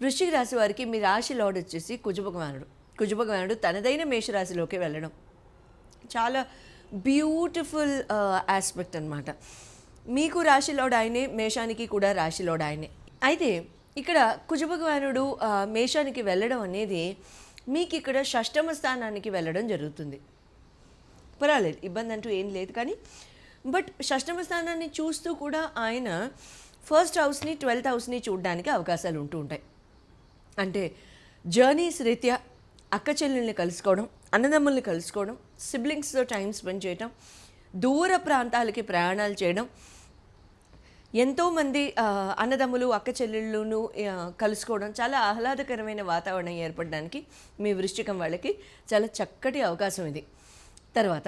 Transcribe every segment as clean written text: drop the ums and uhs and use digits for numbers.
వృశ్చిక రాశి వారికి మీ రాశి లార్డ్ వచ్చేసి కుజభగవానుడు. కుజభగవానుడు తనదైన మేషరాశిలోకి వెళ్ళడం చాలా బ్యూటిఫుల్ ఆస్పెక్ట్ అనమాట. మీకు రాశి లార్డ్ ఆయనే, మేషానికి కూడా రాశి లార్డ్ ఆయనే. అయితే ఇక్కడ కుజభగవానుడు మేషానికి వెళ్ళడం అనేది మీకు ఇక్కడ షష్టమ స్థానానికి వెళ్ళడం జరుగుతుంది. పర్వాలేదు, ఇబ్బంది అంటూ ఏం లేదు. కానీ బట్ షష్టమ స్థానాన్ని చూస్తూ కూడా ఆయన ఫస్ట్ హౌస్ని 12th హౌస్ని చూడడానికి అవకాశాలు ఉంటూ ఉంటాయి. అంటే జర్నీస్ రీత్యా అక్క చెల్లెల్ని కలుసుకోవడం, అన్నదమ్ముల్ని కలుసుకోవడం, సిబ్లింగ్స్తో టైం స్పెండ్ చేయడం, దూర ప్రాంతాలకి ప్రయాణాలు చేయడం, ఎంతోమంది అన్నదమ్ములు అక్క చెల్లెళ్ళును కలుసుకోవడం, చాలా ఆహ్లాదకరమైన వాతావరణం ఏర్పడడానికి మీ వృశ్చికం వాళ్ళకి చాలా చక్కటి అవకాశం ఇది. తర్వాత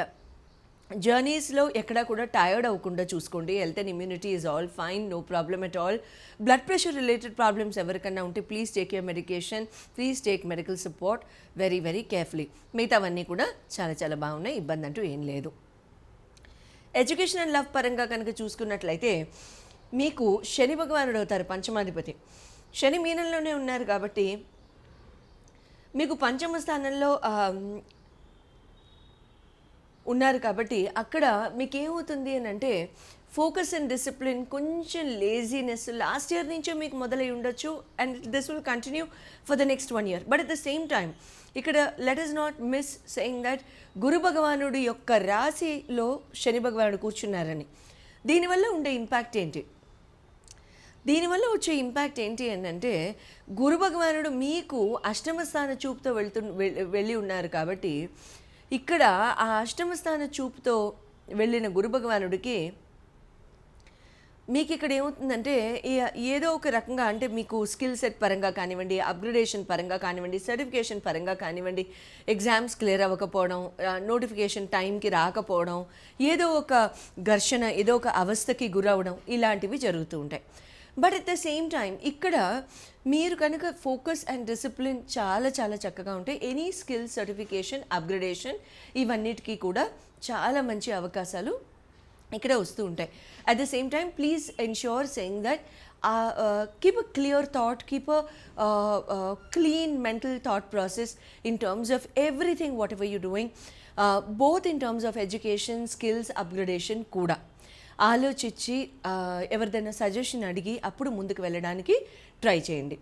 జర్నీస్లో ఎక్కడా కూడా టైర్డ్ అవ్వకుండా చూసుకోండి. Health and immunity is all fine, no problem at all. Blood pressure related problems ఎవరికన్నా ఉంటే please take your medication, please take medical support very very carefully. మిగతావన్నీ కూడా చాలా చాలా బాగున్నాయి, ఇబ్బంది అంటూ ఏం లేదు. ఎడ్యుకేషన్ అండ్ లవ్ పరంగా కనుక చూసుకున్నట్లయితే మీకు శని భగవానుడు అవుతారు పంచమాధిపతి. శని మీనంలోనే ఉన్నారు కాబట్టి మీకు పంచమ స్థానంలో ఉన్నారు కాబట్టి అక్కడ మీకు ఏమవుతుంది అని అంటే ఫోకస్ అండ్ డిసిప్లిన్, కొంచెం లేజీనెస్ లాస్ట్ ఇయర్ నుంచే మీకు మొదలై ఉండొచ్చు and this will continue for the next 1 year. But at the same time ఇక్కడ let us not miss saying that గురు భగవానుడి యొక్క రాశిలో శని భగవానుడు కూర్చున్నారని. దీనివల్ల ఉండే ఇంపాక్ట్ ఏంటి? దీనివల్ల వచ్చే ఇంపాక్ట్ ఏంటి అని అంటే గురు భగవానుడు మీకు అష్టమ స్థాన చూపుతో వెళ్ళి ఉన్నారు కాబట్టి ఇక్కడ ఆ అష్టమ స్థాన చూపుతో వెళ్ళిన గురు భగవానుడికి మీకు ఇక్కడ ఏమవుతుందంటే ఏదో ఒక రకంగా అంటే మీకు స్కిల్ సెట్ పరంగా కానివ్వండి, అప్గ్రేడేషన్ పరంగా కానివ్వండి, సర్టిఫికేషన్ పరంగా కానివ్వండి, ఎగ్జామ్స్ క్లియర్ అవ్వకపోవడం, నోటిఫికేషన్ టైంకి రాకపోవడం, ఏదో ఒక ఘర్షణ, ఏదో ఒక అవస్థకి గురవడం, ఇలాంటివి జరుగుతూ ఉంటాయి. But at the same time ఇక్కడ మీరు కనుక ఫోకస్ అండ్ డిసిప్లిన్ చాలా చాలా చక్కగా ఉంటాయి. ఎనీ స్కిల్ సర్టిఫికేషన్, అప్గ్రేడేషన్ ఇవన్నిటికీ కూడా చాలా మంచి అవకాశాలు ఇక్కడ వస్తూ ఉంటాయి. At the same time please ensure saying that keep a clear thought, keep a clean mental thought process in terms of everything whatever you're doing, both in terms of education, skills, upgradation కూడా ఆలోచించి ఎవరిదైనా suggestion అడిగి అప్పుడు ముందుకు వెళ్ళడానికి try చేయండి.